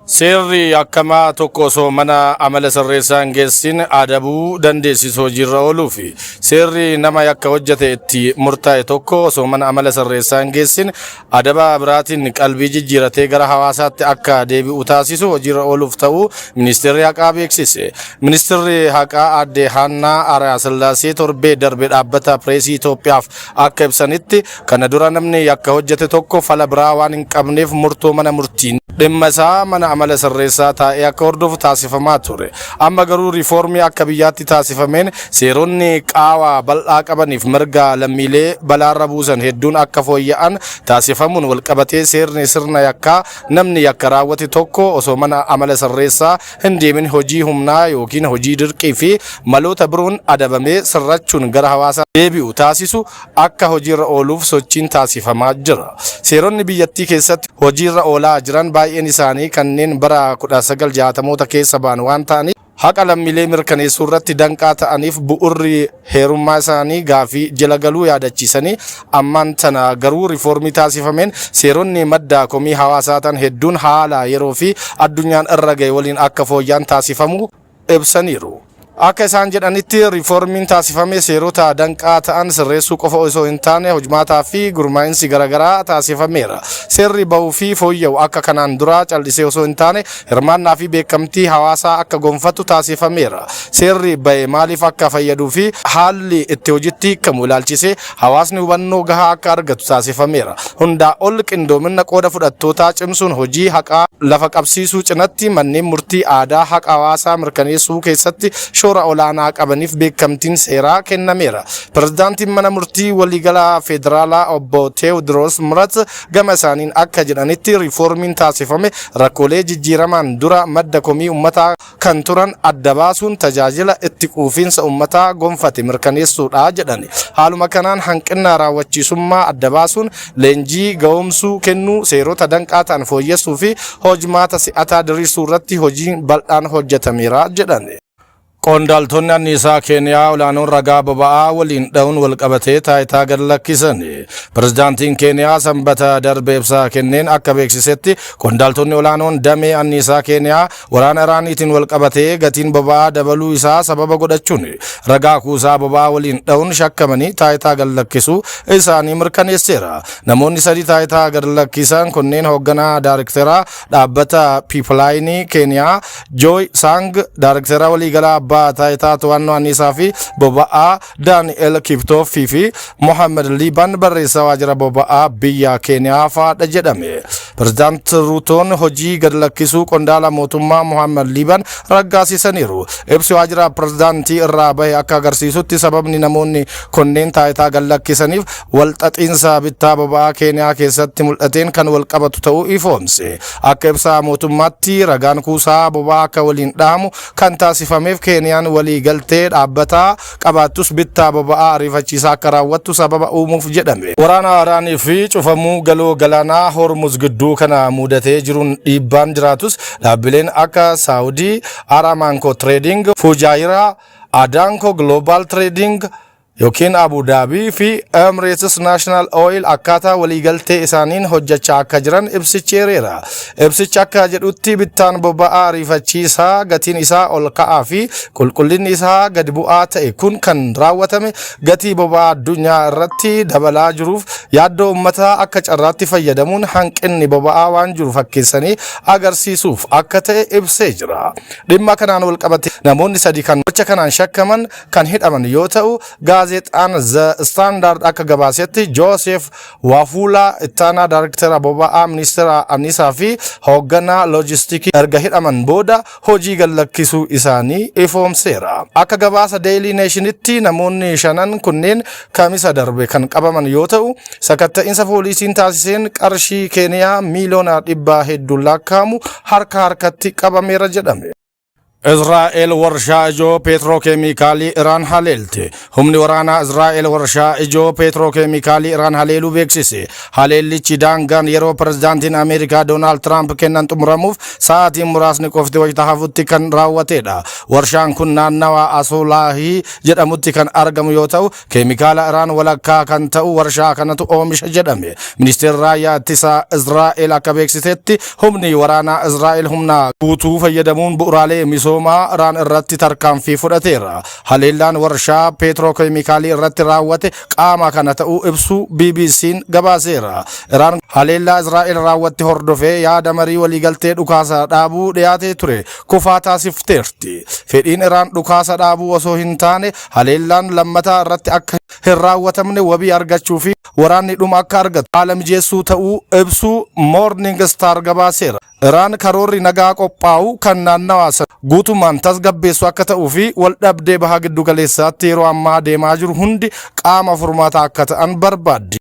Seerri akkamaa tokko osoo mana amala sirreessaa hin geessin adabuu dandeessisu hojiirra ooluu fi seerri nama yakka hojjete itti murtaa'e tokko osoo mana amala sirreessaa hin geessin adaba biraatiin qalbii jijjiiratee gara hawaasaatti akka deebi'u taasisu hojiirra ooluuf ta'uu ministeerri haqaa beeksise. Ministeerri haqaa aadde Haannaa Ariyaa Sillaasee torbee darbe dhaabbata pireesii Itoophiyaaf akka ibsanitti kana dura namni yakka hojjete tokko fala biraa waan hin qabneef murtoo mana murtiin dhimma isaa mana amala sirreessaa taa'ee akka hordofu taasifamaa ture. Amma garuu riifoormii akka biyyaatti taasifameen seeronni qaawaa bal'aa qabaniif mirga lammiilee balaarra buusan hedduun akka fooyya'an taasifamuun walqabatee seerni sirna yakkaa namni yakka raawwate tokko osoo mana amala sirreessaa hin deemin hojii humnaa yookiin hojii dirqii fi maloota biroon adabamee sirrachuun gara hawaasaa deebi'u taasisu akka hojiirra ooluuf sochiin taasifamaa jira. Seeronni biyyattii keessatti hojiirra oolaa jiran baay'een isaanii kanneen bara 1960moota keessa ba'an waan ta'aniif haqa lammiilee mirkaneessuu irratti danqaa ta'aniif bu'urri heerummaa isaanii gaafii jala galuu yaadachiisanii ammaan tana garuu riifoormii taasifameen seeronni madda komii hawaasaa ta'an hedduun haala yeroo fi addunyaan irra ga'e waliin akka fooyya'an taasifamuu ibsaniiru. Akka isaan jedhanitti riifoormiin taasifame seerota danqaa ta'an sirreessuu qofa osoo hin taane hojmaataa fi gurmaa'insi garaagaraa taasifameera. Seerri bahuu fi fooyya'u akka kanaan dura callisee osoo hin taane hirmaannaa fi beekamtii hawaasaa akka gonfatu taasifameera. Seerri bahe maaliif akka fayyaduu fi haalli itti hojiitti hiikamu ilaalchisee hawaasni hubannoo gahaa akka argatu taasifameera. Hundaa ol qindoomina qooda fudhattootaa cimsuun hojii haqaa lafa qabsiisuu cinatti manneen murtii aadaa haqa hawaasaa mirkaneessuu keessatti shoora olaanaa qabaniif beekamtiin seeraa kennameera. Pirezidaantiin mana murtii waliigalaa federaalaa obbo Teewodiroos Mirat gama isaaniin akka jedhanitti riifoormiin taasifame rakkoolee jijjiiramaan dura madda komii uummataa kan turan adda baasuun tajaajila itti quufinsa uummataa gonfate mirkaneessuudha jedhani. Haaluma kanaan hanqina raawwachiisummaa adda baasuun leenjii ga'oomsuu kennuu seerota danqaa ta'an fooyyessuu fi hojmaata si'ataa diriirsuu irratti hojiin bal'aan hojjetameera jedhani. Qondaaltonni anniisaa Keeniyaa olaanoon ragaa boba'aa waliin dha'uun walqabatee taayitaa gad lakkisan. Pirezidaantiin Keeniyaa sanbata darbe ibsa kenneen akka beeksisetti qondaaltonni olaanoon damee anniisaa Keeniyaa waraana Iraaniitiin walqabatee gatiin boba'aa dabaluu isaa sababa godhachuun ragaa kuusaa boba'aa waliin dha'uun shakkamanii taayitaa gad lakkisuu isaanii mirkaneesseera. Namoonni sadii taayitaa gad lakkisan kunneen hoogganaa daayirikteeraa dhaabbata Piiplaayinii Keeniyaa Jooy Saang, daayirikteeraa waliigalaa taayitaa to'annoo anniisaa fi boba'aa Daani'el Kiptooffii fi Mohaammed Liibaan barreessaa waajjira boba'aa biyya Keeniyaa fa'aadha jedhame. Pirezidaant Ruutoon hojii gad lakkisuu qondaala mootummaa Mohaammed Liibaan raggaasisaniiru. Ibsi waajjira pirezidaantii irraa bahe akka agarsiisutti sababni namoonni kunneen taayitaa gad lakkisaniif walxaxiinsa bittaa boba'aa Keeniyaa keessatti mul'ateen kan walqabatu ta'uu ifoomse. Akka ibsa mootummaatti ragaan kuusaa boba'aa akka waliin dhahamu kan taasifameef Keeniyaan walii galtee dhaabbataa qabaattus bittaa boba'aa ariifachiisaa akka raawwattu sababa uumuuf jedhame. Waraana Iraanii fi cufamuu galoo galaanaa Hormuz gidduu kana mudatee jiruun dhiibbaan jiraatus dhaabbileen akka Saawudii Aramaanko Trading, Fujaayira, Adaanko Global Trading yookiin Abu Dhabii fi Emirates National Oil akkaataa waliigaltee isaaniin hojjechaa akka jiran ibsichi eereera. Ibsichi akka jedhutti bittaan boba'aa ariifachiisaa gatiin isaa ol ka'aa fi qulqullinni isaa gadi bu'aa ta'e kun kan raawwatame gatii boba'aa addunyaa irratti dabalaa jiruuf yaaddoo uummataa akka carraatti fayyadamuun hanqinni boba'aa waan jiru fakkeessanii agarsiisuuf akka ta'e ibsee jira. Dhimma kanaan walqabate namoonni sadii kan gocha kanaan shakkaman kan hidhaman yoo ta'u gaazexaan The Standard akka gabaasetti Joosef Waafulaa ittaanaa daayirikteera boba'aa ministeera anniisaa fi hoogganaa loojistiikii erga hidhaman booda hojii gad lakkisuu isaanii ifoomseera. Akka gabaasa Daily Nationitti namoonni shanan kunneen kamisa darbe kan qabaman yoo ta'u sakatta'insa poolisiin taasiseen qarshii Keeniyaa miiliyoona 100 hedduun lakkaa'amu harka harkatti qabameera jedhame. إسرائيل ورشا إجو بتروكيميكالي إيران هاليلتي همني ورانا إسرائيل ورشا إجو بتروكيميكالي إيران هاليلو بيكسيسي هاليلي تشيدانغان يرو برزدانتين أمريكا دونالد ترامب كنن تمرموف ساعتي مراسني كوفتي وجتها فتي كان راوتيدا ورشان كنا نوا أصولاهي جدأمتي كان أرقم يوتو كيميكال إيران ولكا كان تأو ورشا كانتو أومش جدأمي منستر رايا تسا إسرائيل أكبيكسيتي همني ورانا إسرائيل همنا بوتو فيدمون بورالي ميسوما ران الرتي تركان في فراتيرا هليلان ورشا بتروكيميكالي الرتي راوتي قاما كانت او ابسو بي بي سين غباسيرا ران هليلا اسرائيل راوتي هردوفي يا دمري وليغلتي دوكاسا دابو دياتي توري كوفاتا سفتيرتي فدين ران دوكاسا دابو وسو هنتاني هليلان لمتا الرتي اك هراوتمني وبي ارغچو في وراني دوم اك ارغت عالم جيسو تاو ابسو مورنينغ ستار غباسيرا ران كاروري نغا قوباو كناناواس guutumaan tasgabbeessu akka ta'uu fi wal dhabdee bahaa giddu galeessaatti yeroo ammaa deemaa jiru hundi qaama furmaata akka ta'an barbaaddi.